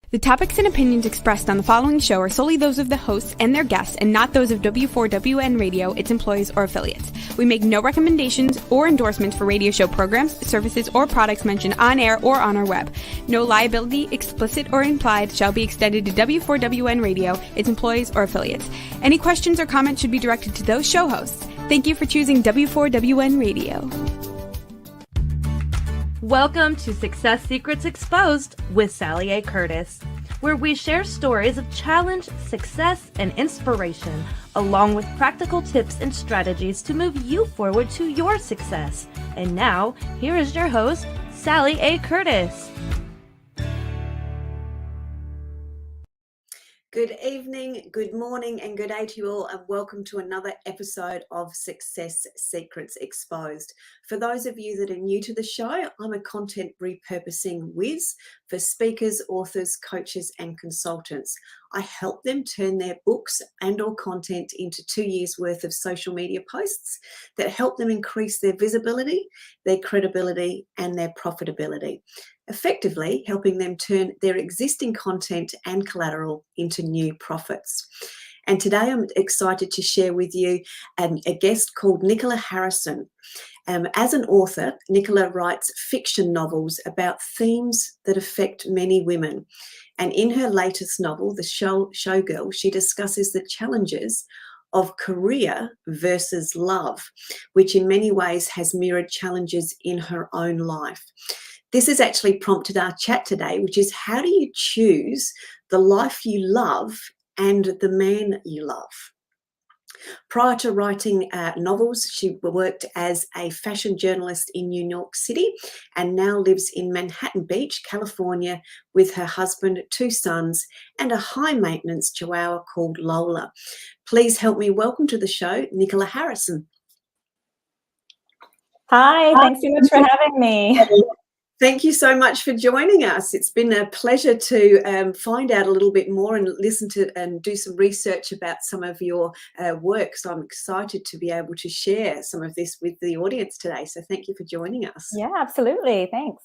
The topics and opinions expressed on the following show are solely those of the hosts and their guests and not those of W4WN Radio, its employees, or affiliates. We make no recommendations or endorsements for radio show programs, services, or products mentioned on air or on our web. No liability, explicit or implied, shall be extended to W4WN Radio, its employees, or affiliates. Any questions or comments should be directed to those show hosts. Thank you for choosing W4WN Radio. Welcome to Success Secrets Exposed with Sally A. Curtis, where we share stories of challenge, success, and inspiration, along with practical tips and strategies to move you forward to your success. And now, here is your host, Sally A. Curtis. Good evening, good morning, and good day to you all, and welcome to another episode of Success Secrets Exposed. For those of you that are new to the show, I'm a content repurposing whiz for speakers, authors, coaches, and consultants. I help them turn their books and or content into 2 years worth of social media posts that help them increase their visibility, their credibility, and their profitability, effectively helping them turn their existing content and collateral into new profits. And today I'm excited to share with you a guest called Nicola Harrison. As an author, Nicola writes fiction novels about themes that affect many women. And in her latest novel, The Showgirl, she discusses the challenges of career versus love, which in many ways has mirrored challenges in her own life. This has actually prompted our chat today, which is how do you choose the life you love and the man you love? Prior to writing novels, she worked as a fashion journalist in New York City and now lives in Manhattan Beach, California, with her husband, 2 sons, and a high-maintenance chihuahua called Lola. Please help me welcome to the show, Nicola Harrison. Hi, thanks so much for having me. Thank you so much for joining us. It's been a pleasure to find out a little bit more and listen to and do some research about some of your work. So I'm excited to be able to share some of this with the audience today. So thank you for joining us. Yeah, absolutely. Thanks.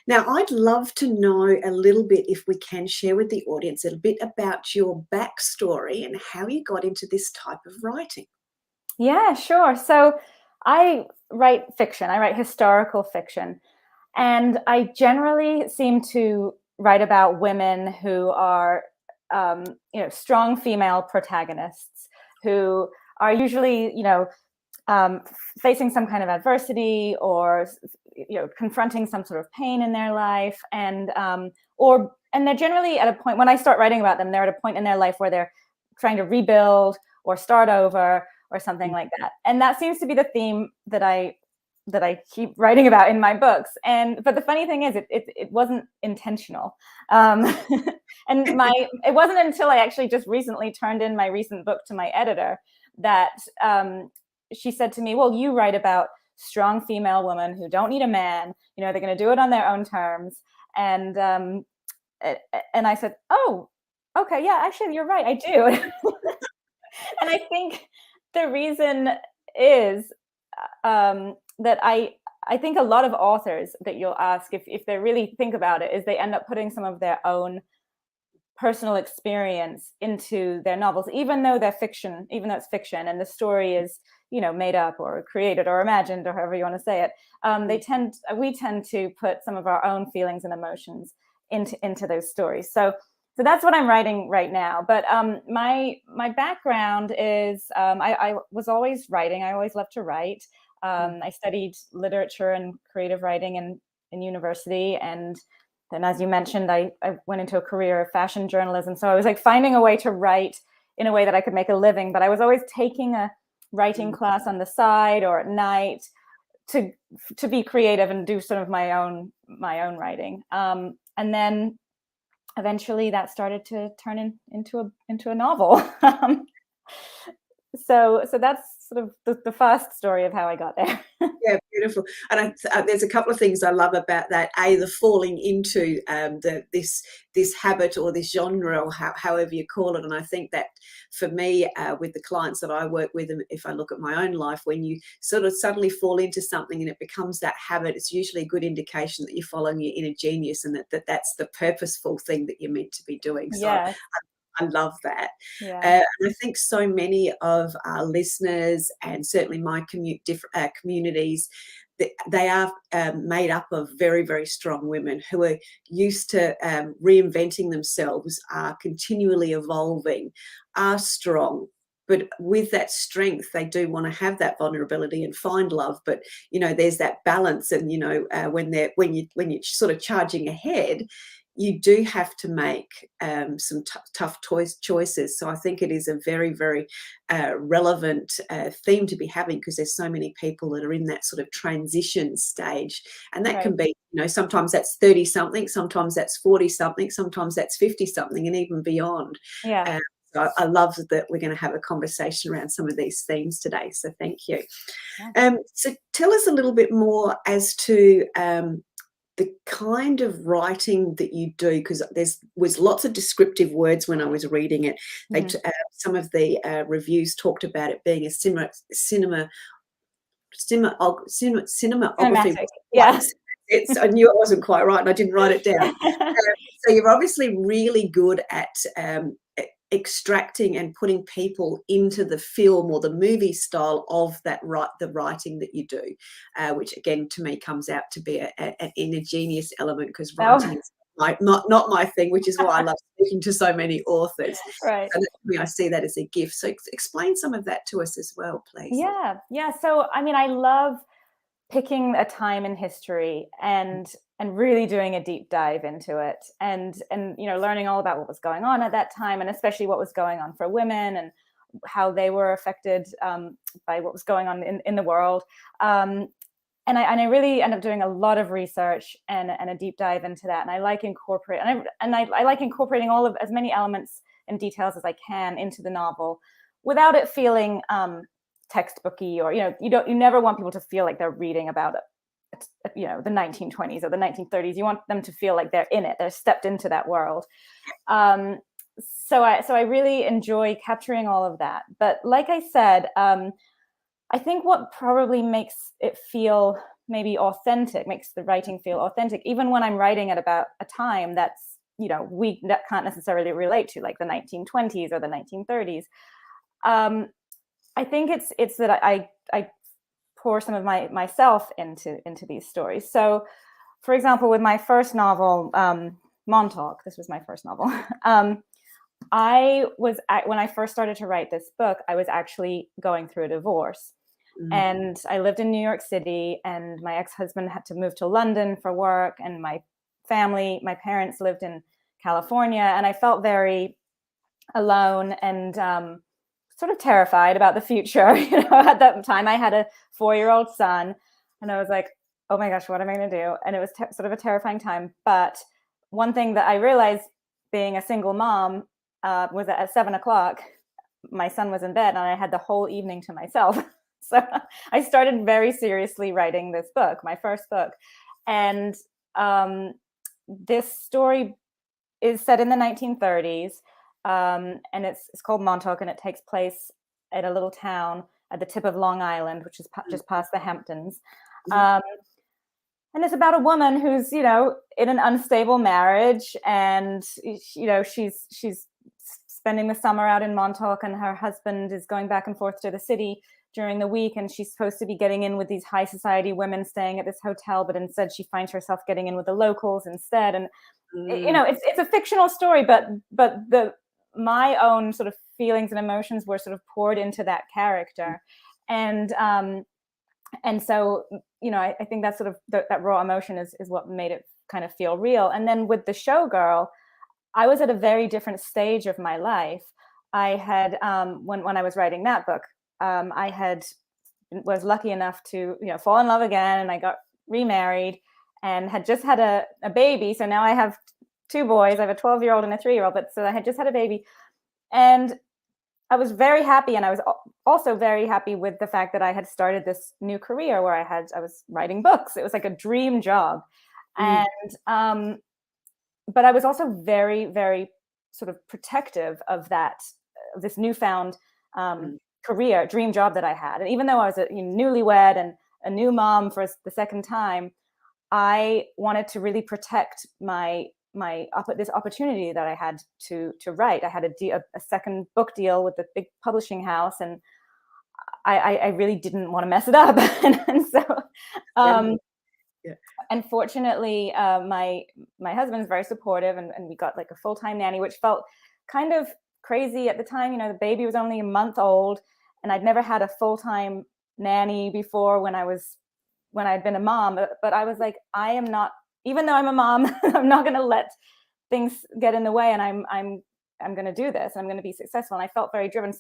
Now, I'd love to know a little bit, if we can share with the audience, a bit about your backstory and how you got into this type of writing. Yeah, sure. So I write fiction. I write historical fiction. And I generally seem to write about women who are, strong female protagonists who are usually, facing some kind of adversity or, confronting some sort of pain in their life. And they're generally at a point, when I start writing about them, they're at a point in their life where they're trying to rebuild or start over or something like that. And that seems to be the theme that I keep writing about in my books. But the funny thing is, it wasn't intentional. It wasn't until I actually just recently turned in my recent book to my editor that she said to me, well, you write about strong female women who don't need a man, they're going to do it on their own terms. And I said, oh, okay, yeah, actually, you're right, I do. And I think the reason is that I think a lot of authors that you'll ask, if they really think about it, is they end up putting some of their own personal experience into their novels, even though it's fiction and the story is, made up or created or imagined or however you want to say it. We tend to put some of our own feelings and emotions into those stories. So that's what I'm writing right now. But my background is I was always writing. I always loved to write. I studied literature and creative writing in university. And then, as you mentioned, I went into a career of fashion journalism. So I was like finding a way to write in a way that I could make a living. But I was always taking a writing class on the side or at night to be creative and do sort of my own writing. And then eventually that started to turn into a novel. So that's sort of the first story of how I got there. Yeah, beautiful. And there's a couple of things I love about that. The falling into this habit or this genre, or however you call it. And I think that for me, with the clients that I work with, and if I look at my own life, when you sort of suddenly fall into something and it becomes that habit, it's usually a good indication that you're following your inner genius, and that's the purposeful thing that you're meant to be doing. So Yes. I love that. Yeah. And I think so many of our listeners, and certainly my communities, they are made up of very, very strong women who are used to reinventing themselves, are continually evolving, are strong. But with that strength, they do want to have that vulnerability and find love. But there's that balance, and when you're sort of charging ahead, you do have to make some tough choices. So I think it is a very, very relevant theme to be having, because there's so many people that are in that sort of transition stage. And that can be, sometimes that's 30 something, sometimes that's 40 something, sometimes that's 50 something, and even beyond. Yeah. So I love that we're going to have a conversation around some of these themes today. So thank you. Yeah. So tell us a little bit more as to the kind of writing that you do, because there was lots of descriptive words when I was reading it. Some of the reviews talked about it being a cinematography. Yeah. I knew it wasn't quite right, and I didn't write it down. So you're obviously really good at extracting and putting people into the film or the movie style of the writing that you do, which again to me comes out to be an inner genius element, because writing is not my thing, which is why I love speaking to so many authors. Right. And I see that as a gift. So explain some of that to us as well, please. Yeah. So I mean, I love picking a time in history and really doing a deep dive into it, and learning all about what was going on at that time, and especially what was going on for women and how they were affected by what was going on in the world. And I really end up doing a lot of research and a deep dive into that. And I like I like incorporating all of as many elements and details as I can into the novel without it feeling textbooky, or you never want people to feel like they're reading about the 1920s or the 1930s. You want them to feel like they're in it, they're stepped into that world. So I really enjoy capturing all of that. But like I said, I think what probably makes it feel maybe authentic, makes the writing feel authentic, even when I'm writing at about a time that's that can't necessarily relate to, like the 1920s or the 1930s. I think it's that I pour some of myself into these stories. So, for example, with my first novel, Montauk, this was my first novel. When I first started to write this book, I was actually going through a divorce. And I lived in New York City, and my ex-husband had to move to London for work, and my parents lived in California, and I felt very alone and sort of terrified about the future. At that time I had a 4-year-old son, and I was like, oh my gosh, what am I going to do? And it was sort of a terrifying time. But one thing that I realized, being a single mom, was that at 7:00, my son was in bed, and I had the whole evening to myself. So I started very seriously writing this book, my first book. And this story is set in the 1930s. And it's called Montauk, and it takes place at a little town at the tip of Long Island, which is just past the Hamptons. And it's about a woman who's, in an unstable marriage, and, she's spending the summer out in Montauk, and her husband is going back and forth to the city during the week, and she's supposed to be getting in with these high society women staying at this hotel, but instead she finds herself getting in with the locals instead. And it's a fictional story, but my own sort of feelings and emotions were sort of poured into that character. And so, I think that's sort of that raw emotion is what made it kind of feel real. And then with the showgirl, I was at a very different stage of my life. I had, when I was writing that book, I was lucky enough to, fall in love again, and I got remarried and had just had a baby. So now I have 2 boys. I have a 12-year-old and a 3-year-old, but so I had just had a baby. And I was very happy, and I was also very happy with the fact that I had started this new career where I was writing books. It was like a dream job. And but I was also very, very sort of protective of this newfound career, dream job that I had. And even though I was newlywed and a new mom for the second time, I wanted to really protect this opportunity that I had to write. I had a second book deal with the big publishing house, and I really didn't want to mess it up. And so, and fortunately, my husband's very supportive, and we got like a full-time nanny, which felt kind of crazy at the time. You know, the baby was only a month old, and I'd never had a full-time nanny before when I'd been a mom. But I was like, I am not, even though I'm a mom, I'm not going to let things get in the way, and I'm going to do this. I'm going to be successful. And I felt very driven.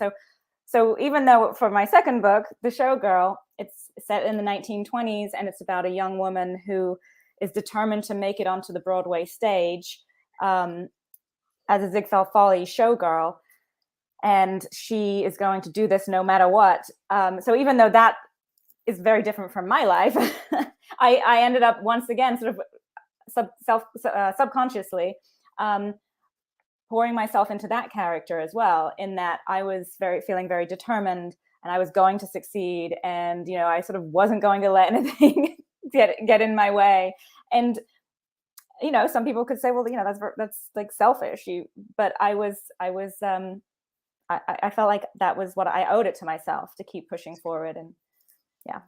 So even though for my second book, The Showgirl, it's set in the 1920s, and it's about a young woman who is determined to make it onto the Broadway stage as a Ziegfeld Folly showgirl, and she is going to do this no matter what. So even though that is very different from my life, I ended up once again sort of subconsciously pouring myself into that character as well, in that I was feeling very determined, and I was going to succeed, and I sort of wasn't going to let anything get in my way. And some people could say, well, that's like selfish. But I felt like that was what I owed it to myself, to keep pushing forward. And yeah.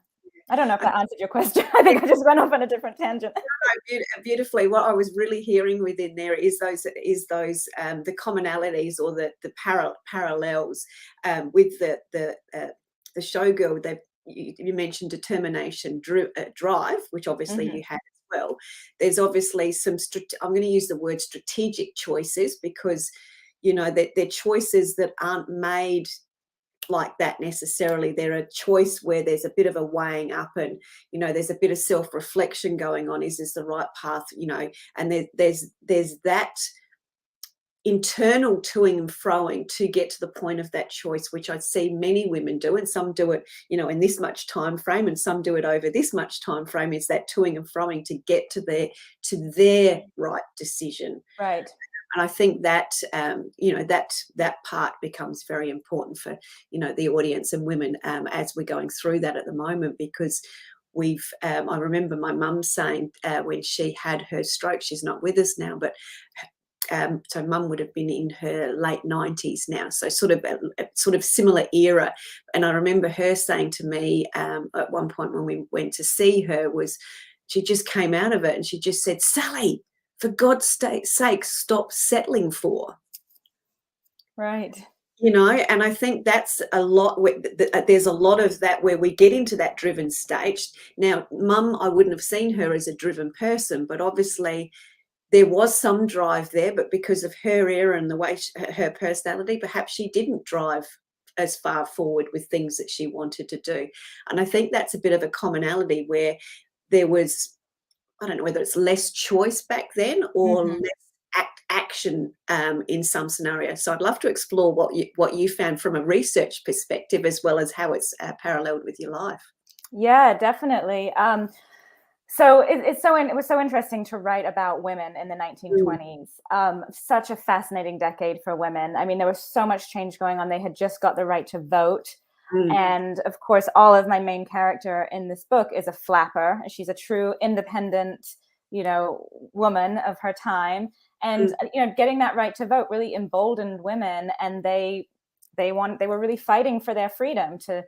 I don't know if that answered your question. I think I just went off on a different tangent. No, beautifully. What I was really hearing within there is those the commonalities or the parallels with the showgirl. That you mentioned determination, drive, which obviously you had as well. There's obviously some. I'm going to use the word strategic choices, because they're choices that aren't made like that necessarily. They're a choice where there's a bit of a weighing up, and there's a bit of self-reflection going on. Is this the right path? And there's that internal toing and froing to get to the point of that choice, which I see many women do, and some do it in this much time frame, and some do it over this much time frame. Is that toing and froing to get to their right decision. Right. And I think that that part becomes very important for the audience and women as we're going through that at the moment, because we've I remember my mum saying when she had her stroke, she's not with us now, but so mum would have been in her late 90s now, so sort of similar era. And I remember her saying to me at one point when we went to see her, was she just came out of it and she just said, "Sally, for God's sake, stop settling for." Right. And I think that's a lot. There's a lot of that where we get into that driven stage. Now, Mum, I wouldn't have seen her as a driven person, but obviously there was some drive there. But because of her era and the way her personality, perhaps she didn't drive as far forward with things that she wanted to do. And I think that's a bit of a commonality where there was, I don't know whether it's less choice back then or less action in some scenarios. So I'd love to explore what you found from a research perspective, as well as how it's paralleled with your life. Yeah, definitely. So it was so interesting to write about women in the 1920s. Such a fascinating decade for women. I mean, there was so much change going on. They had just got the right to vote. And of course, all of my main character in this book is a flapper. She's a true independent, woman of her time. And, getting that right to vote really emboldened women. And they were really fighting for their freedom to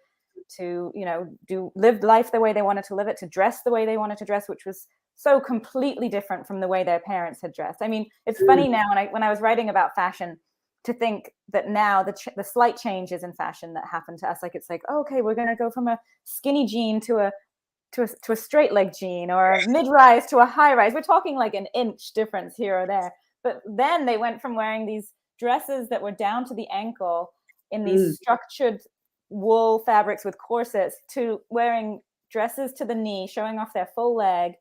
live life the way they wanted to live it, to dress the way they wanted to dress, which was so completely different from the way their parents had dressed. I mean, it's funny now when I was writing about fashion, to think that now the slight changes in fashion that happen to us, like it's like, oh, okay, we're going to go from a skinny jean to a straight leg jean, or a mid-rise to a high rise. We're talking like an inch difference here or there. But then they went from wearing these dresses that were down to the ankle in these structured wool fabrics with corsets, to wearing dresses to the knee, showing off their full leg,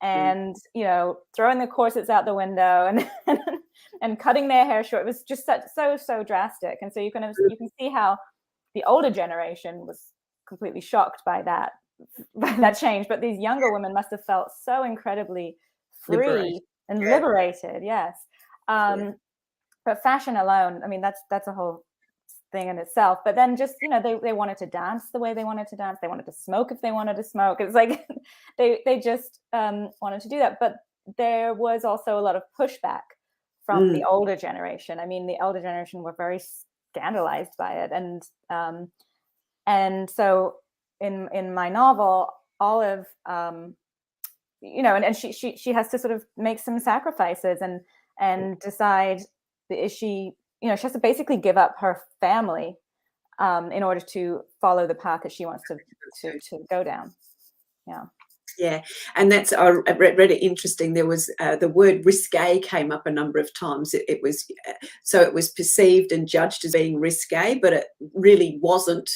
and throwing the corsets out the window, and and cutting their hair short. It was just so drastic. And so you can see how the older generation was completely shocked by that change. But these younger women must have felt so incredibly free and liberated. Yes. But fashion alone, I mean, that's a whole thing in itself. But then just, they wanted to dance the way they wanted to dance. They wanted to smoke if they wanted to smoke. It's like they just wanted to do that. But there was also a lot of pushback from the older generation. I mean, the older generation were very scandalized by it. And so in my novel, Olive, and she has to sort of make some sacrifices and decide, is she has to basically give up her family in order to follow the path that she wants to go down. Yeah, and that's, I read it interesting. There was the word risque came up a number of times. It was perceived and judged as being risque, but it really wasn't.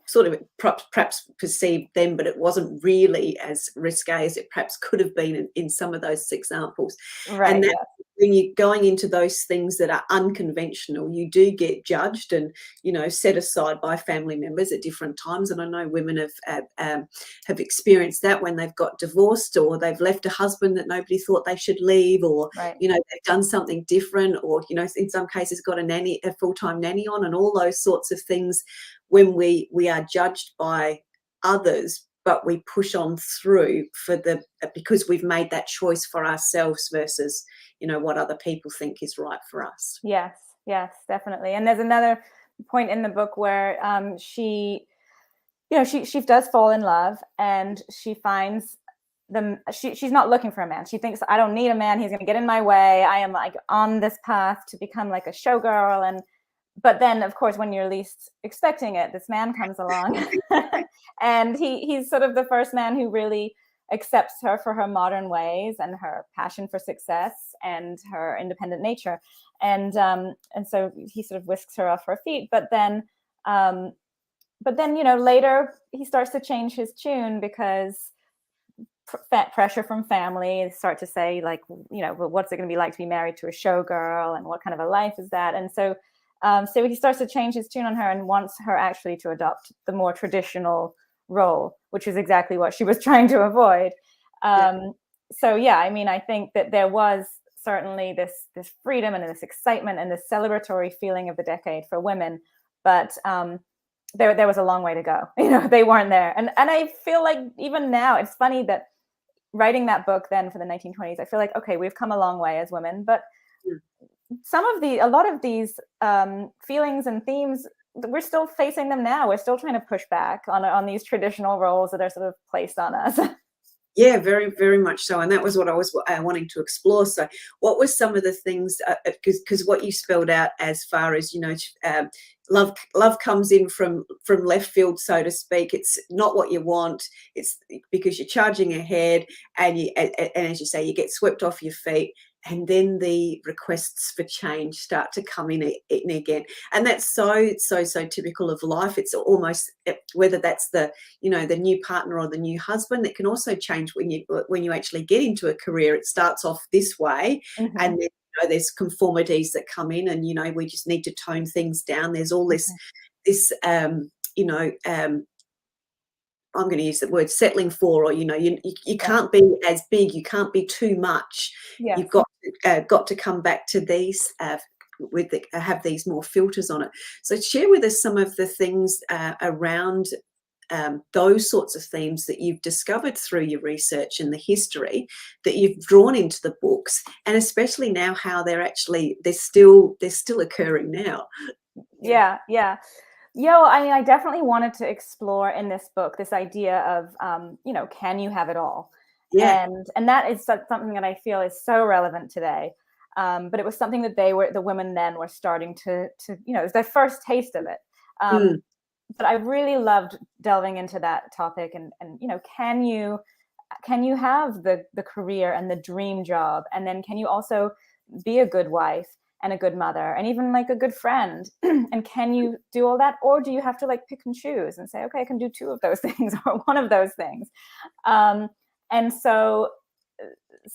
Sort of perhaps perceived then, but it wasn't really as risque as it perhaps could have been in some of those examples. Right. And when you're going into those things that are unconventional, you do get judged and set aside by family members at different times. And I know women have experienced that when they've got divorced, or they've left a husband that nobody thought they should leave, or they've done something different, or in some cases got a full-time nanny on, and all those sorts of things. When we are judged by others, but we push on through because we've made that choice for ourselves versus what other people think is right for us. Yes, definitely. And there's another point in the book where she does fall in love, and she finds she's not looking for a man. She thinks, I don't need a man, he's going to get in my way. I am like on this path to become like a showgirl. But then, of course, when you're least expecting it, this man comes along, and he's sort of the first man who really accepts her for her modern ways and her passion for success and her independent nature, and so he sort of whisks her off her feet. But then later he starts to change his tune because pressure from family start to say, like, well, what's it going to be like to be married to a showgirl, and what kind of a life is that? And so he starts to change his tune on her and wants her actually to adopt the more traditional role, which is exactly what she was trying to avoid. So I mean, I think that there was certainly this freedom and this excitement and this celebratory feeling of the decade for women, but there was a long way to go. They weren't there, and I feel like even now, it's funny that writing that book then for the 1920s, I feel like, okay, we've come a long way as women, but a lot of these feelings and themes, we're still facing them now. We're still trying to push back on these traditional roles that are sort of placed on us. Yeah, very, very much so. And that was what I was wanting to explore. So what were some of the things, because what you spelled out as far as, love comes in from left field, so to speak. It's not what you want. It's because you're charging ahead, and as you say, you get swept off your feet. And then the requests for change start to come in again, and that's so typical of life. It's almost, whether that's the new partner or the new husband, that can also change when you actually get into a career. It starts off this way, and then there's conformities that come in, and we just need to tone things down. There's all this I'm going to use the word settling for, or you can't be as big, you can't be too much. Yes. You've got to come back to these have these more filters on it. So share with us some of the things around those sorts of themes that you've discovered through your research and the history that you've drawn into the books, and especially now how they're still occurring now. Yeah. I mean, I definitely wanted to explore in this book this idea of, can you have it all? Yeah. And that is something that I feel is so relevant today. But it was something that the women then were starting to it was their first taste of it. But I really loved delving into that topic, and can you have the career and the dream job, and then can you also be a good wife and a good mother and even like a good friend? And can you do all that, or do you have to like pick and choose and say, okay, I can do two of those things or one of those things? And so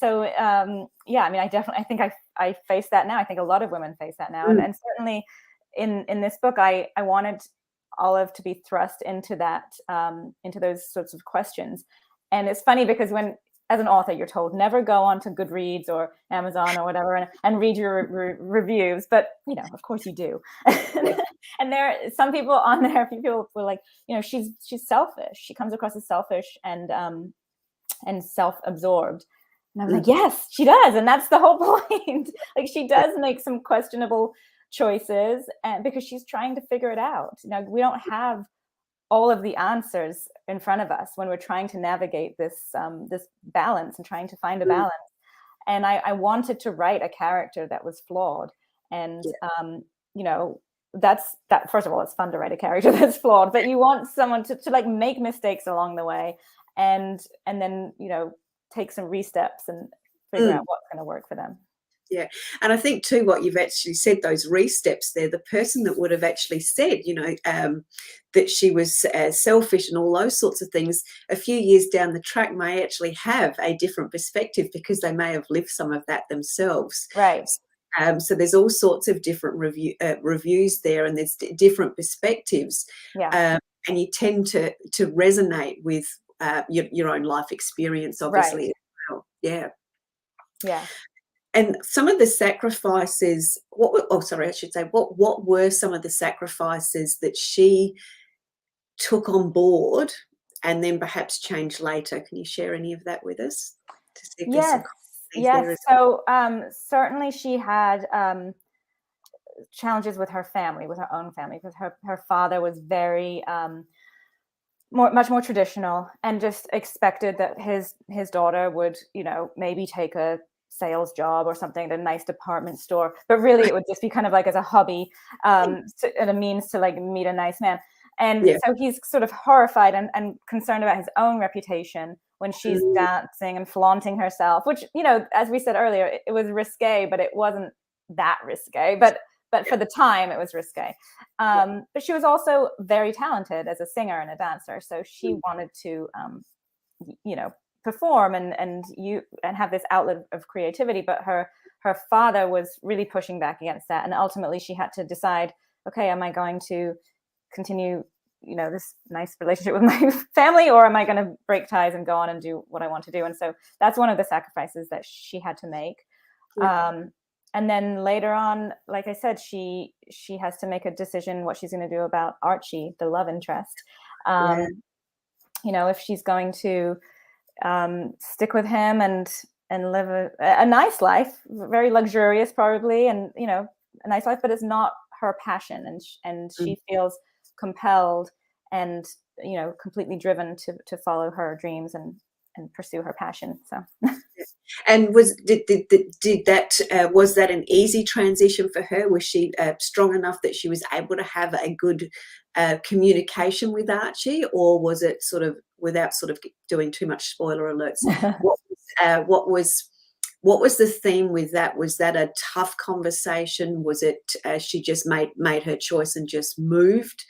yeah, I mean, I think I face that now. I think a lot of women face that now. And certainly in this book, I wanted Olive to be thrust into into those sorts of questions. And it's funny because as an author, you're told never go on to Goodreads or Amazon or whatever and read your reviews. But, of course you do. And there are some people on there, a few people were like, she's selfish. She comes across as selfish and self-absorbed. And I was like, yes, she does. And that's the whole point. Like, she does make some questionable choices, and because she's trying to figure it out. We don't have all of the answers in front of us when we're trying to navigate this balance and trying to find a balance. And I wanted to write a character that was flawed. And, that's that. First of all, it's fun to write a character that's flawed, but you want someone to like make mistakes along the way and then, take some re-steps and figure out what's going to work for them. Yeah. And I think too, what you've actually said, those re-steps there, the person that would have actually said, that she was selfish and all those sorts of things, a few years down the track may actually have a different perspective because they may have lived some of that themselves. Right. So there's all sorts of different reviews there, and there's different perspectives. Yeah. And you tend to resonate with your own life experience, obviously. Right. As well. Yeah. Yeah. And some of the sacrifices, what were some of the sacrifices that she took on board and then perhaps changed later? Can you share any of that with us? To see if Yes. So certainly she had challenges with her family, with her own family, because her father was very much more traditional and just expected that his daughter would, maybe take a sales job or something at a nice department store, but really it would just be kind of like as a hobby and a means to like meet a nice man. And so he's sort of horrified and concerned about his own reputation when she's dancing and flaunting herself, which, as we said earlier, it was risque, but it wasn't that risque. But for the time, it was risque. But she was also very talented as a singer and a dancer. So she wanted to, perform and have this outlet of creativity. But her father was really pushing back against that. And ultimately, she had to decide, okay, am I going to continue this nice relationship with my family, or am I going to break ties and go on and do what I want to do? And so that's one of the sacrifices that she had to make. And then later on, like I said, she has to make a decision what she's going to do about Archie, the love interest. If she's going to stick with him and live a nice life, very luxurious probably, and a nice life, but it's not her passion, and she feels compelled and completely driven to follow her dreams and pursue her passion. So and was that an easy transition for her? Was she strong enough that she was able to have a good communication with Archie, or was it sort of, without sort of doing too much spoiler alerts, what was the theme with that? Was that a tough conversation? Was it she just made her choice and just moved?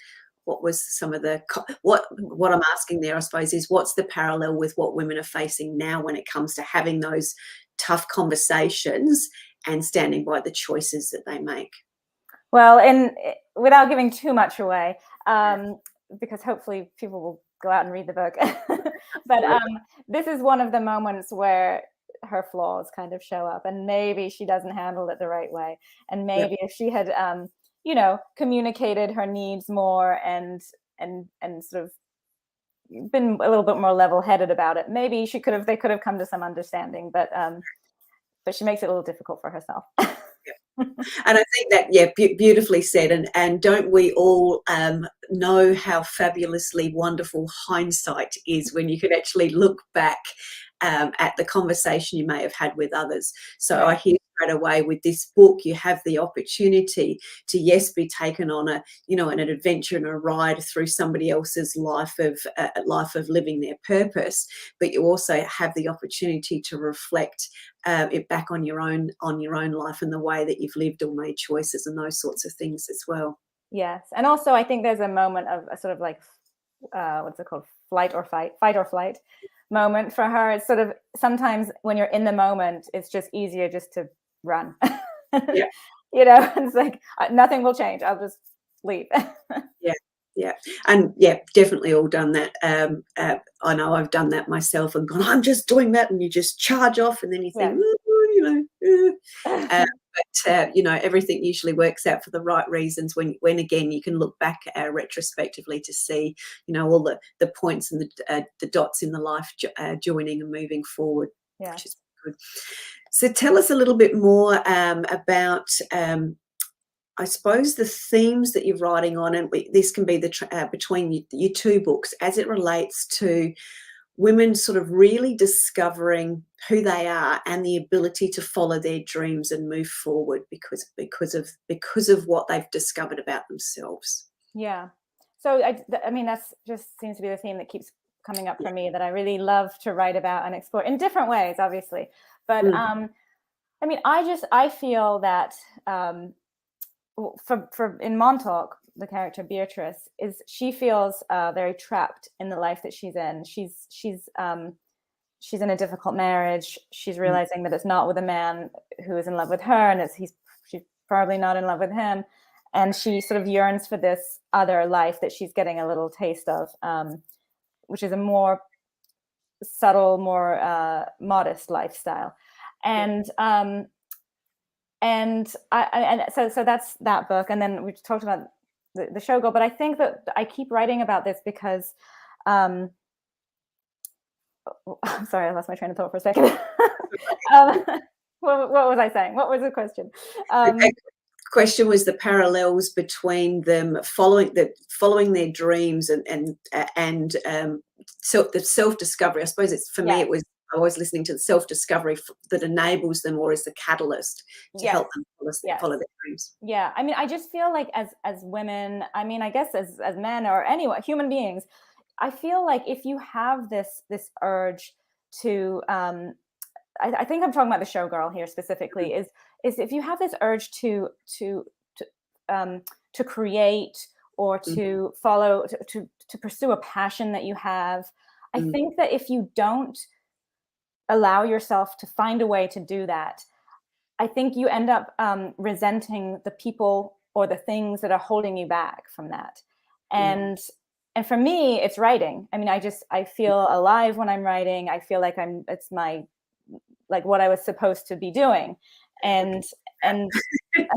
What was some of the what I'm asking there, I suppose, is what's the parallel with what women are facing now when it comes to having those tough conversations and standing by the choices that they make? Well, and without giving too much away, because hopefully people will go out and read the book, but this is one of the moments where her flaws kind of show up, and maybe she doesn't handle it the right way, and maybe if she had communicated her needs more and sort of been a little bit more level-headed about it, maybe they could have come to some understanding, but she makes it a little difficult for herself. And I think that, beautifully said. And don't we all know how fabulously wonderful hindsight is when you can actually look back at the conversation you may have had with others. So I hear straight away with this book, you have the opportunity to, be taken on an adventure and a ride through somebody else's life of living their purpose, but you also have the opportunity to reflect it back on your own life and the way that you've lived or made choices and those sorts of things as well. Yes. And also I think there's a moment of a sort of like, what's it called? Fight or flight moment for her. It's sort of sometimes when you're in the moment, it's just easier just to run. Yeah. You know, it's like nothing will change. I'll just leave. Yeah, and yeah, definitely all done that. I know I've done that myself and gone, I'm just doing that, and you just charge off, and then you think, but everything usually works out for the right reasons. When again, you can look back retrospectively to see, all the points and the dots in the life joining and moving forward, which is good. So tell us a little bit more about. I suppose the themes that you're writing on, and this can be between your two books, as it relates to women sort of really discovering who they are and the ability to follow their dreams and move forward because of what they've discovered about themselves. Yeah. So I mean, that's just seems to be the theme that keeps coming up for me, that I really love to write about and explore in different ways, obviously. But I mean, I feel that. For in Montauk, the character Beatrice she feels very trapped in the life that she's in. She's in a difficult marriage. She's realizing that it's not with a man who is in love with her, and she's probably not in love with him. And she sort of yearns for this other life that she's getting a little taste of, which is a more subtle, more modest lifestyle. And so that's that book. And then we talked about the showgirl, but I think that I keep writing about this because, I'm sorry, I lost my train of thought for a second. What was I saying? What was the question? The question was the parallels between them following their dreams and the self-discovery. I suppose it's for me, it was always listening to the self-discovery that enables them, or is the catalyst to help them follow their dreams. Yeah, I mean, I just feel like as women, I mean, I guess as men or anyone, human beings, I feel like if you have this urge to, I think I'm talking about the showgirl here specifically, is if you have this urge to create or to follow, to pursue a passion that you have, I think that if you don't allow yourself to find a way to do that, I think you end up resenting the people or the things that are holding you back from that. And for me, it's writing. I mean, I feel alive when I'm writing. I feel like it's what I was supposed to be doing. And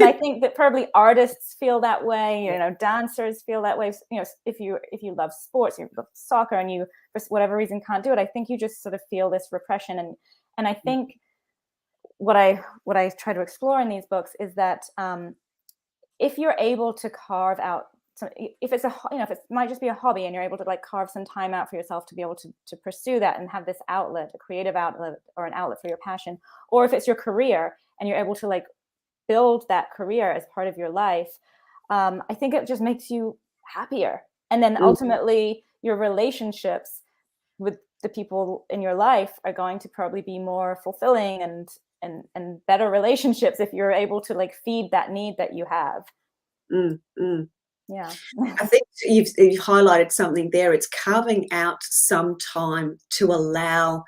I think that probably artists feel that way, dancers feel that way. If you love sports, you love soccer, and you, for whatever reason, can't do it, I think you just sort of feel this repression. And I think what I try to explore in these books is that if you're able to carve out, if it's if it might just be a hobby, and you're able to carve some time out for yourself to be able to pursue that and have this outlet, a creative outlet or an outlet for your passion, or if it's your career and you're able to build that career as part of your life, I think it just makes you happier. And then ultimately your relationships with the people in your life are going to probably be more fulfilling and better relationships if you're able to feed that need that you have. Yeah. I think you've highlighted something there. It's carving out some time to allow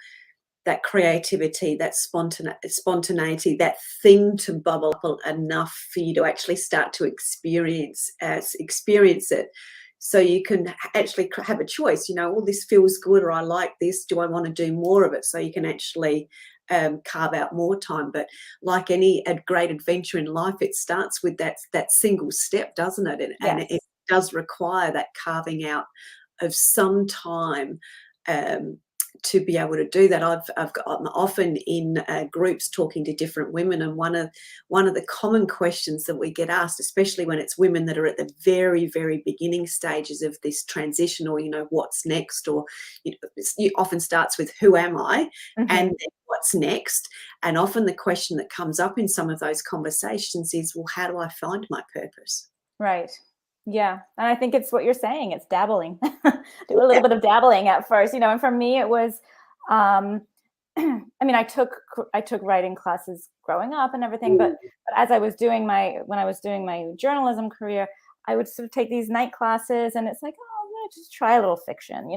that creativity, that spontaneity, that thing to bubble up enough for you to actually start to experience it. So you can actually have a choice, this feels good, or I like this. Do I want to do more of it? So you can actually carve out more time. But like any great adventure in life, it starts with that single step, doesn't it? And it does require that carving out of some time to be able to do that. I'm often in groups talking to different women, and one of the common questions that we get asked, especially when it's women that are at the very, very beginning stages of this transition, or what's next, or it often starts with who am I, and then what's next. And often the question that comes up in some of those conversations is, well, how do I find my purpose? Right. Yeah. And I think it's what you're saying. It's dabbling. Do a little bit of dabbling at first, and for me it was, I mean, I took writing classes growing up and everything, but as when I was doing my journalism career, I would sort of take these night classes, and it's like, oh, just try a little fiction,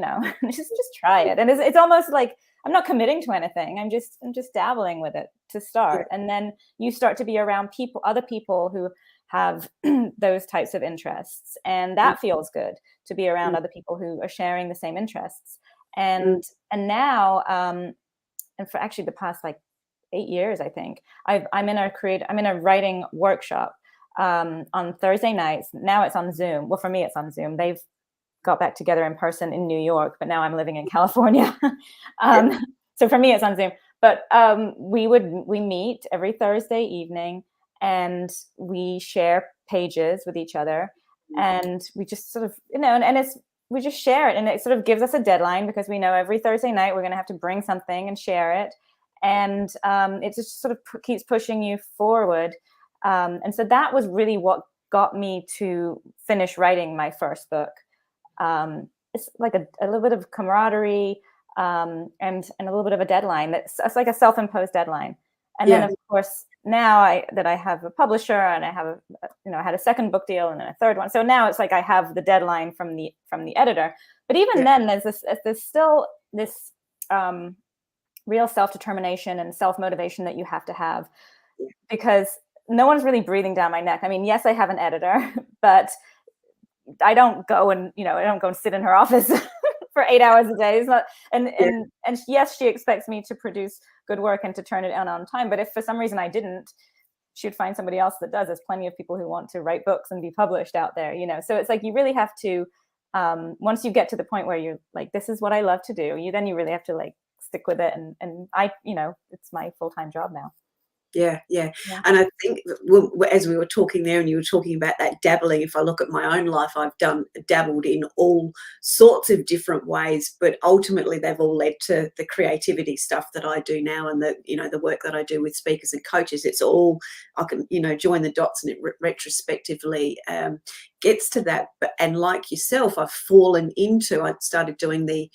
just try it. And it's almost like I'm not committing to anything. I'm just dabbling with it to start. And then you start to be around other people who have those types of interests. And that feels good, to be around other people who are sharing the same interests. And now, and for actually the past like 8 years, I think I'm in a writing workshop on Thursday nights. Now it's on Zoom. Well, for me, it's on Zoom. They've got back together in person in New York, but now I'm living in California. So for me, it's on Zoom. But we meet every Thursday evening, and we share pages with each other, and we just sort of, we just share it, and it sort of gives us a deadline, because we know every Thursday night we're going to have to bring something and share it, and it just sort of keeps pushing you forward. And so that was really what got me to finish writing my first book. It's like a little bit of camaraderie, and a little bit of a deadline. It's like a self-imposed deadline. And then, of course, now I have a publisher, and I have I had a second book deal and then a third one. So now it's like I have the deadline from the editor. But even then, there's still this real self-determination and self-motivation that you have to have, because no one's really breathing down my neck. I mean, yes, I have an editor, but I don't go and sit in her office for 8 hours a day. It's not, and yes, she expects me to produce good work and to turn it in on time. But if for some reason I didn't, she'd find somebody else that does. There's plenty of people who want to write books and be published out there, So it's like you really have to, once you get to the point where you're like, this is what I love to do, you really have to like stick with it. And I, it's my full-time job now. Yeah. And I think as we were talking there, and you were talking about that dabbling, if I look at my own life, I've dabbled in all sorts of different ways, but ultimately they've all led to the creativity stuff that I do now, and the work that I do with speakers and coaches. It's all, I can, join the dots, and it retrospectively gets to that. And like yourself, I started doing the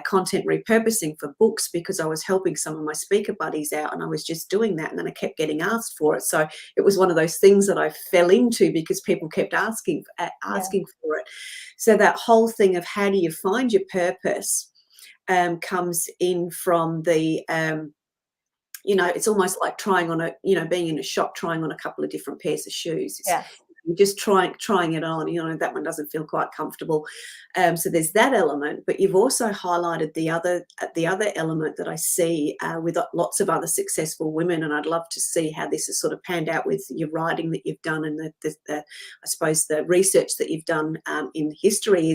content repurposing for books, because I was helping some of my speaker buddies out, and I was just doing that, and then I kept getting asked for it. So it was one of those things that I fell into, because people kept asking for it. So that whole thing of how do you find your purpose comes in from the it's almost like trying on being in a shop, trying on a couple of different pairs of shoes. You're just trying it on, that one doesn't feel quite comfortable. So there's that element, but you've also highlighted the other element that I see with lots of other successful women, and I'd love to see how this has sort of panned out with your writing that you've done, and the I suppose the research that you've done in history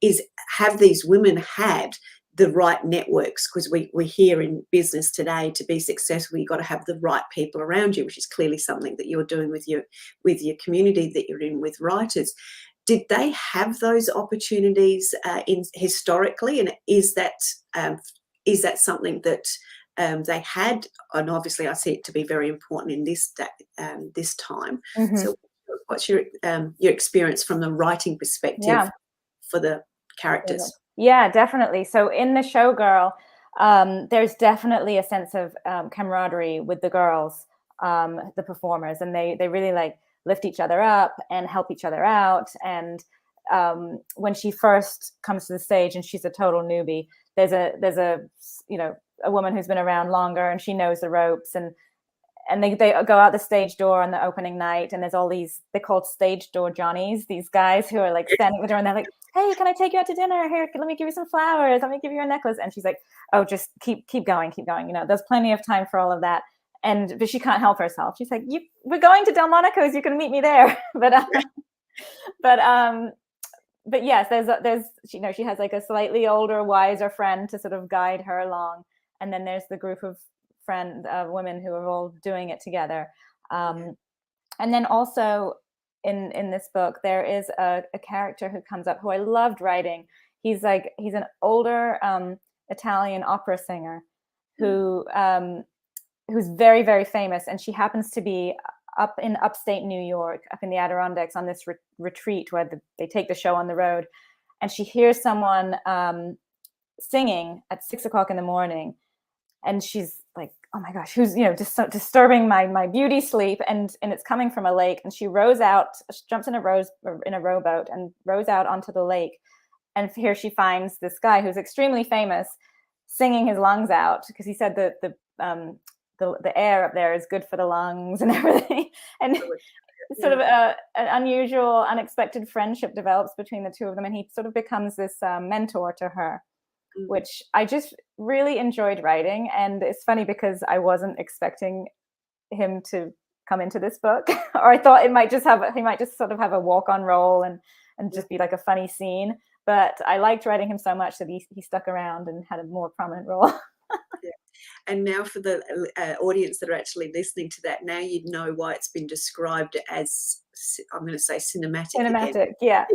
is have these women had the right networks? Because we're here in business today, to be successful, you've got to have the right people around you, which is clearly something that you're doing with your community that you're in with writers. Did they have those opportunities historically, and is that something that they had? And obviously, I see it to be very important in this time. Mm-hmm. So, what's your experience from the writing perspective for the characters? Yeah, definitely. So in the Showgirl, there's definitely a sense of camaraderie with the girls, the performers, and they really like lift each other up and help each other out. And when she first comes to the stage and she's a total newbie, there's a woman who's been around longer, and she knows the ropes, and they go out the stage door on the opening night, and there's all these, they're called stage door Johnnies, these guys who are like standing at the door, and they're like, hey, can I take you out to dinner? Here, let me give you some flowers. Let me give you a necklace. And she's like, oh, just keep going. There's plenty of time for all of that. But she can't help herself. She's like, we're going to Delmonico's. You can meet me there. But yes, there's she has like a slightly older, wiser friend to sort of guide her along. And then there's the group of women who are all doing it together. And then also in this book, there is a character who comes up who I loved writing. He's an older Italian opera singer who's very, very famous. And she happens to be up in upstate New York, up in the Adirondacks, on this retreat where they take the show on the road. And she hears someone singing at 6 o'clock in the morning. And she's like, oh my gosh, who's, just so disturbing my beauty sleep. And it's coming from a lake. And she rows out, she jumps in a rowboat and rows out onto the lake. and here she finds this guy who's extremely famous singing his lungs out because he said that the air up there is good for the lungs and everything. And sort of an unusual, unexpected friendship develops between the two of them, and he sort of becomes this mentor to her, which I just really enjoyed writing. And it's funny because I wasn't expecting him to come into this book, or I thought he might just sort of have a walk-on role and just be like a funny scene. But I liked writing him so much that he stuck around and had a more prominent role. And now for the audience that are actually listening to that, now you know why it's been described as, I'm going to say, cinematic. Cinematic, yeah.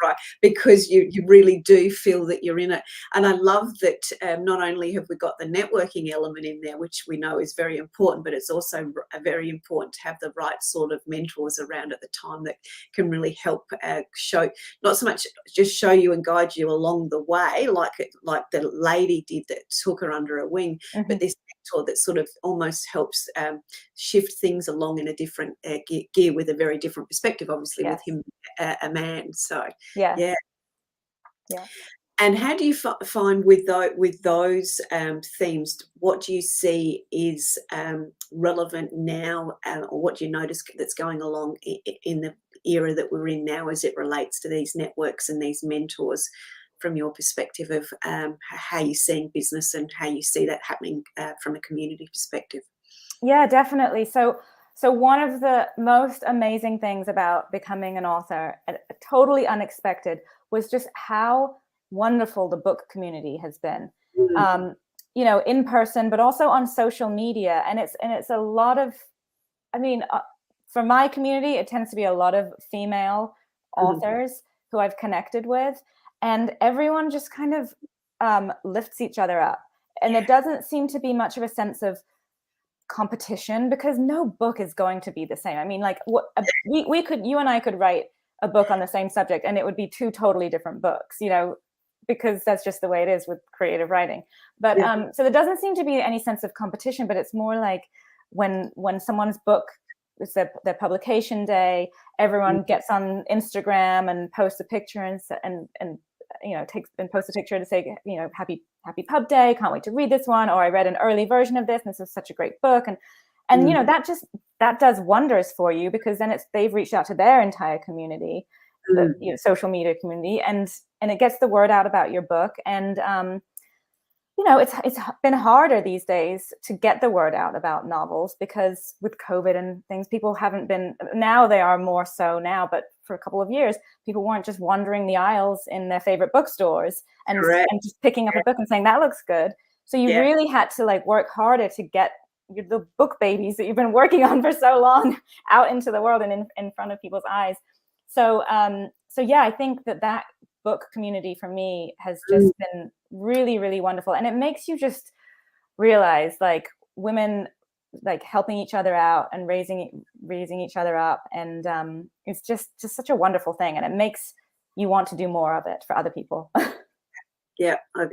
Right, because you really do feel that you're in it. And I love that not only have we got the networking element in there, which we know is very important, but it's also very important to have the right sort of mentors around at the time that can really help show, not so much just show you and guide you along the way, like the lady did that took her under a wing, but this mentor that sort of almost helps shift things along in a different gear with a very different perspective, obviously, with him a man. So yeah. And how do you find with those themes, what do you see is relevant now, or what do you notice that's going along in the era that we're in now as it relates to these networks and these mentors, from your perspective of how you're seeing business and how you see that happening from a community perspective? Yeah, definitely. So one of the most amazing things about becoming an author, totally unexpected, was just how wonderful the book community has been. In person, but also on social media. And it's a lot of, for my community, it tends to be a lot of female authors who I've connected with, and everyone just kind of lifts each other up. And there doesn't seem to be much of a sense of competition, because no book is going to be the same. I mean, like you and I could write a book on the same subject and it would be two totally different books, because that's just the way it is with creative writing. But so there doesn't seem to be any sense of competition, but it's more like when someone's book, it's their publication day, everyone gets on Instagram and posts a picture and post a picture to say, happy pub day, can't wait to read this one, or I read an early version of this and this is such a great book. And that does wonders for you, because then they've reached out to their entire community, the social media community, and it gets the word out about your book. And it's been harder these days to get the word out about novels, because with COVID and things, people haven't been, now they are more so now, but for a couple of years, people weren't just wandering the aisles in their favorite bookstores and just picking up a book and saying, that looks good. So you really had to work harder to get the book babies that you've been working on for so long out into the world and in front of people's eyes. So yeah, I think that book community for me has just been really, really wonderful. And it makes you just realize women helping each other out and raising each other up. And it's just such a wonderful thing. And it makes you want to do more of it for other people. Yeah, I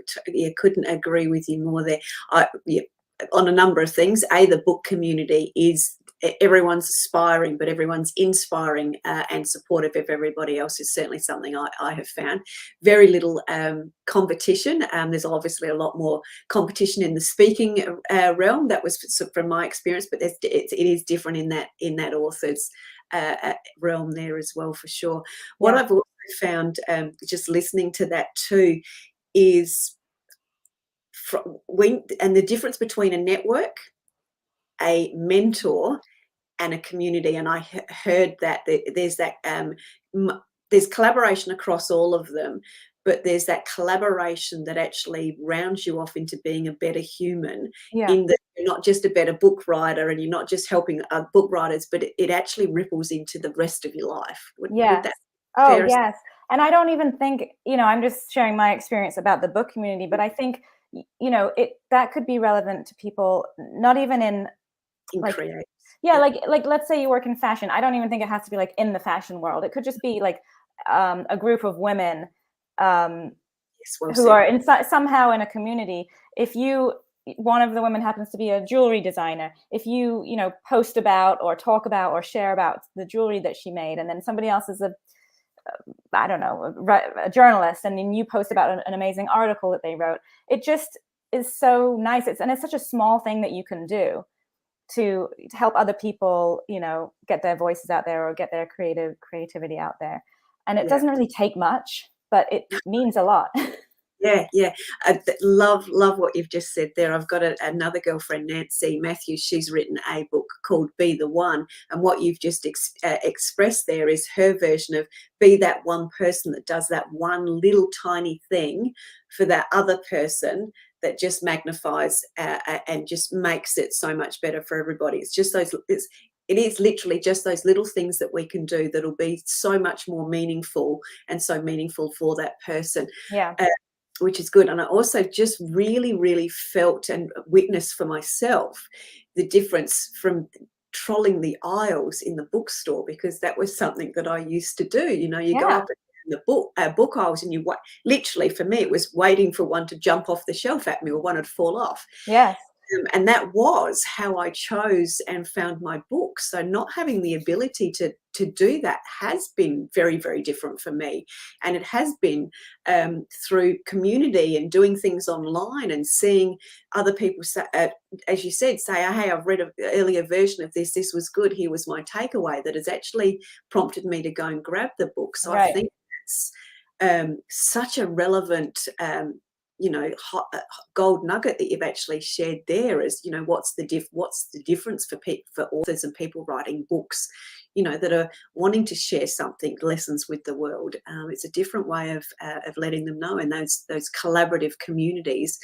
couldn't agree with you more there. On a number of things. The book community is, everyone's aspiring, but everyone's inspiring and supportive of everybody else is certainly something I have found. Very little competition. There's obviously a lot more competition in the speaking realm. That was from my experience, but it is different in that author's realm there as well, for sure. What I've also found, just listening to that too, is and the difference between a network, a mentor, and a community. And I heard that there's collaboration across all of them, but there's that collaboration that actually rounds you off into being a better human, in that you're not just a better book writer and you're not just helping book writers, but it actually ripples into the rest of your life. Would that yes. And I don't even think, I'm just sharing my experience about the book community, but I think that could be relevant to people, not even in creative. Let's say you work in fashion. I don't even think it has to be in the fashion world. It could just be a group of women who are somehow in a community. If one of the women happens to be a jewelry designer, if you post about or talk about or share about the jewelry that she made, and then somebody else is I don't know, a journalist, and then you post about an amazing article that they wrote. It just is so nice. It's such a small thing that you can do to help other people, get their voices out there or get their creativity out there. And it doesn't really take much, but it means a lot. Yeah. I love what you've just said there. I've got another girlfriend, Nancy Matthews. She's written a book called Be the One. And what you've just expressed there is her version of be that one person that does that one little tiny thing for that other person that just magnifies and just makes it so much better for everybody. It's just it is literally just those little things that we can do that'll be so much more meaningful and so meaningful for that person. Yeah. Which is good. And I also just really, really felt and witnessed for myself the difference from trolling the aisles in the bookstore, because that was something that I used to do. You go up in the book aisles and you literally, for me, it was waiting for one to jump off the shelf at me or one would fall off. Yes. And that was how I chose and found my books. So not having the ability to do that has been very, very different for me. And it has been through community and doing things online and seeing other people say, as you said, say, hey, I've read an earlier version of this. This was good. Here was my takeaway, that has actually prompted me to go and grab the book. So I think it's such a relevant gold nugget that you've actually shared there is, what's the difference for authors and people writing books, that are wanting to share something, lessons with the world. It's a different way of letting them know, and those collaborative communities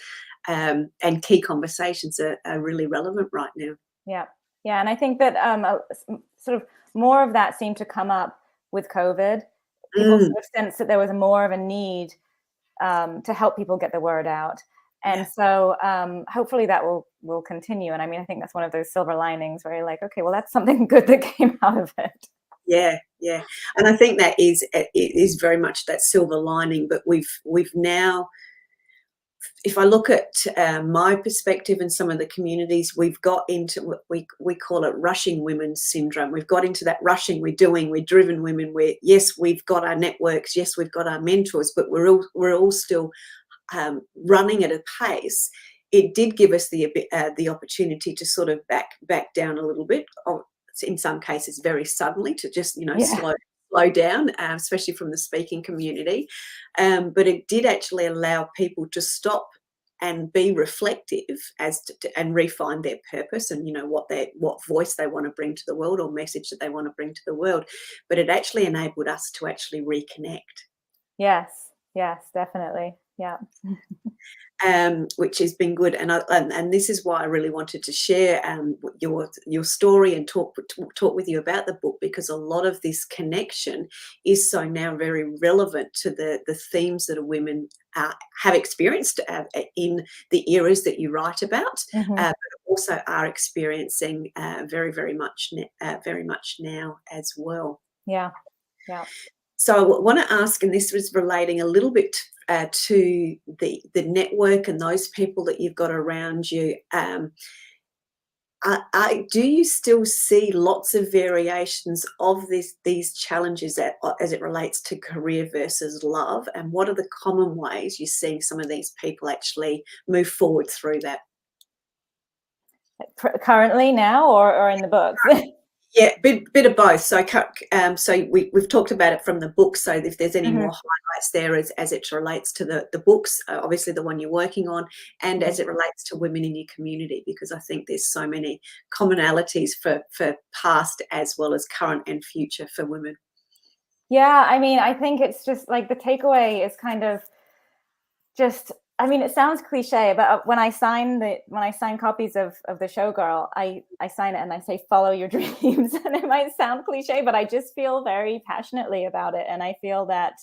and key conversations are really relevant right now. Yeah, and I think that sort of more of that seemed to come up with COVID. People sort of sensed that there was more of a need to help people get the word out. And so hopefully that will continue. And I mean, I think that's one of those silver linings where you're like, okay, well, that's something good that came out of it. Yeah. And I think that it is very much that silver lining, but we've now, if I look at my perspective and some of the communities, we've got into what we call it rushing women syndrome. We've got into that rushing, we're driven women. Yes, we've got our networks, yes, we've got our mentors, but we're all still running at a pace. It did give us the opportunity to sort of back down a little bit, in some cases very suddenly, to just slow down, especially from the speaking community. But it did actually allow people to stop and be reflective and refine their purpose and what voice they want to bring to the world or message that they want to bring to the world. But it actually enabled us to actually reconnect. Yes, definitely. Yeah. Which has been good, and this is why I really wanted to share your story and talk with you about the book, because a lot of this connection is so now very relevant to the themes that women have experienced in the eras that you write about, but also are experiencing very, very much now as well. Yeah. So I want to ask, and this was relating a little bit to the network and those people that you've got around you. Do you still see lots of variations of these challenges as it relates to career versus love? And what are the common ways you're seeing some of these people actually move forward through that? Currently now or in the books? Yeah, bit of both. So we've talked about it from the book. So if there's any more highlights there as it relates to the books, obviously the one you're working on, and as it relates to women in your community, because I think there's so many commonalities for past as well as current and future for women. Yeah, I mean, I think it's just like the takeaway is kind of just, I mean, it sounds cliche, but when I sign copies of the Showgirl, I sign it and I say, follow your dreams. And it might sound cliche, but I just feel very passionately about it. And I feel that,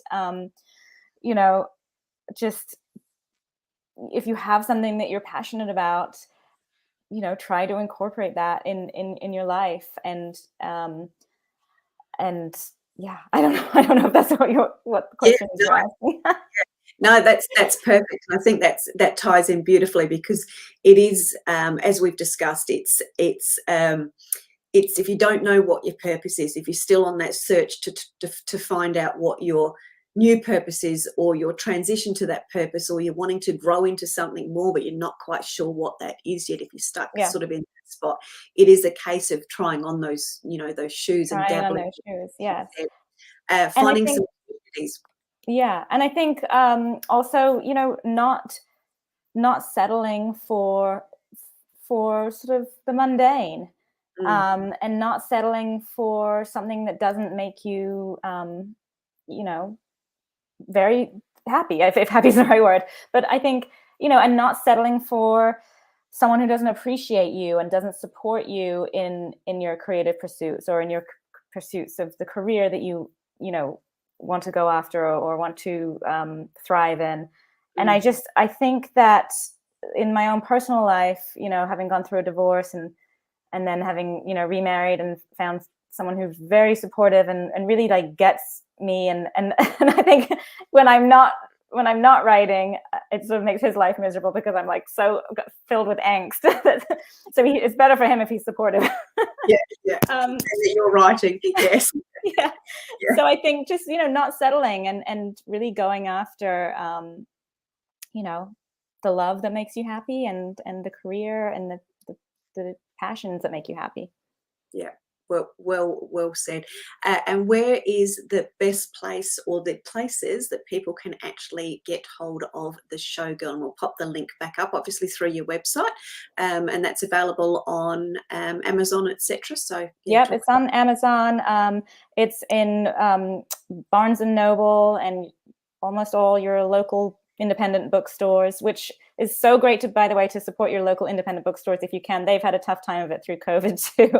just if you have something that you're passionate about, try to incorporate that in your life. And yeah, I don't know if that's what the question is you're asking. No, that's perfect. And I think that ties in beautifully, because it is, as we've discussed, it's it's, if you don't know what your purpose is, if you're still on that search to find out what your new purpose is, or your transition to that purpose, or you're wanting to grow into something more but you're not quite sure what that is yet, if you're stuck sort of in that spot, it is a case of trying on those, those shoes and Trying on dabbling. those shoes, yes. Finding some opportunities. Yeah, and I think also, not settling for sort of the mundane, and not settling for something that doesn't make you, very happy, if happy is the right word. But I think, and not settling for someone who doesn't appreciate you and doesn't support you in your creative pursuits, or in your pursuits of the career that you want to go after, or want to thrive in. And I think that in my own personal life, having gone through a divorce and then having, remarried and found someone who's very supportive and really like gets me. And I think when I'm not writing, it sort of makes his life miserable, because I'm like so filled with angst. So it's better for him if he's supportive. Yeah. And you're writing, yes. Yeah. So I think just, not settling and really going after, the love that makes you happy, and the career and the passions that make you happy. Yeah. Well said. And where is the best place, or the places that people can actually get hold of the Showgirl? And we'll pop the link back up, obviously through your website, and that's available on Amazon, etc. So it's on Amazon. It's in Barnes and Noble and almost all your local independent bookstores, which is so great by the way, to support your local independent bookstores if you can. They've had a tough time of it through COVID too.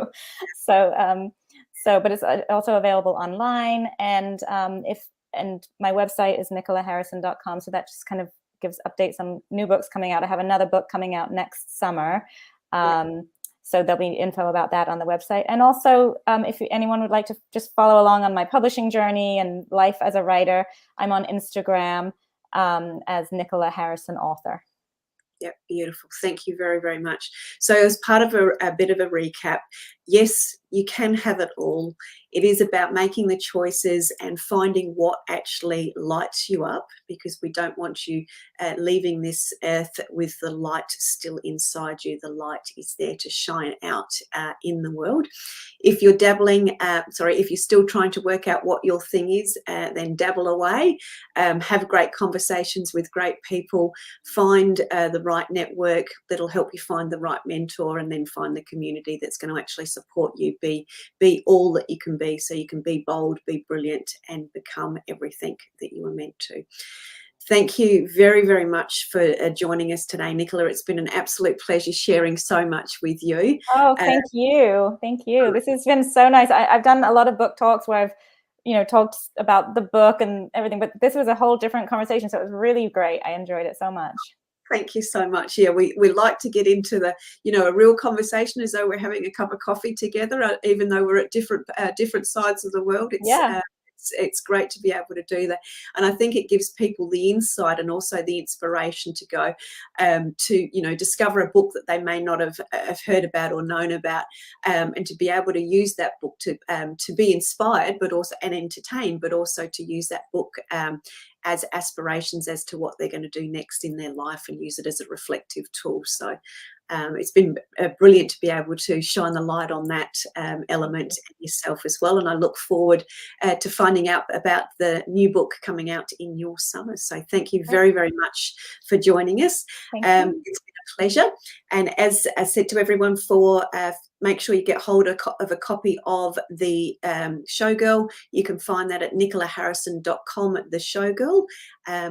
But it's also available online, and my website is nicolaharrison.com. So that just kind of gives updates on new books coming out. I have another book coming out next summer. So there'll be info about that on the website. And also, if anyone would like to just follow along on my publishing journey and life as a writer, I'm on Instagram as Nicola Harrison author. Yep, beautiful. Thank you very, very much. So as part of a bit of a recap, yes, you can have it all. It is about making the choices and finding what actually lights you up, because we don't want you leaving this earth with the light still inside you. The light is there to shine out in the world. If you're if you're still trying to work out what your thing is, then dabble away. Have great conversations with great people. Find the right network that'll help you find the right mentor, and then find the community that's going to actually support you be all that you can be, so you can be bold, be brilliant, and become everything that you were meant to. Thank you very, very much for joining us today, Nicola. It's been an absolute pleasure sharing so much with you. Oh, thank you. Thank you. This has been so nice. I've done a lot of book talks where I've talked about the book and everything, but this was a whole different conversation. So it was really great. I enjoyed it so much. Thank you so much. Yeah, we like to get into the, a real conversation as though we're having a cup of coffee together, even though we're at different sides of the world. It's great to be able to do that. And I think it gives people the insight and also the inspiration to go to, discover a book that they may not have heard about or known about, and to be able to use that book to be inspired, but also and entertained, but also to use that book as aspirations as to what they're going to do next in their life, and use it as a reflective tool. So it's been brilliant to be able to shine the light on that element yourself as well. And I look forward to finding out about the new book coming out in your summer. So thank you very, very much for joining us. It's been a pleasure. And as I said to everyone, make sure you get hold of a copy of the Showgirl. You can find that at nicolaharrison.com, the Showgirl.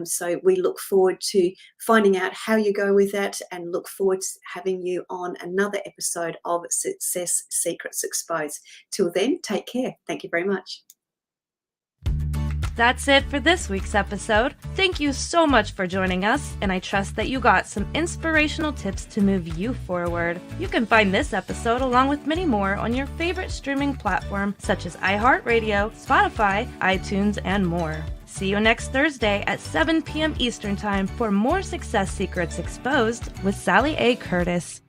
So we look forward to finding out how you go with that, and look forward to having you on another episode of Success Secrets Exposed. Till then, take care. Thank you very much. That's it for this week's episode. Thank you so much for joining us, and I trust that you got some inspirational tips to move you forward. You can find this episode along with many more on your favorite streaming platform such as iHeartRadio, Spotify, iTunes, and more. See you next Thursday at 7 p.m. Eastern Time for more Success Secrets Exposed with Sally A. Curtis.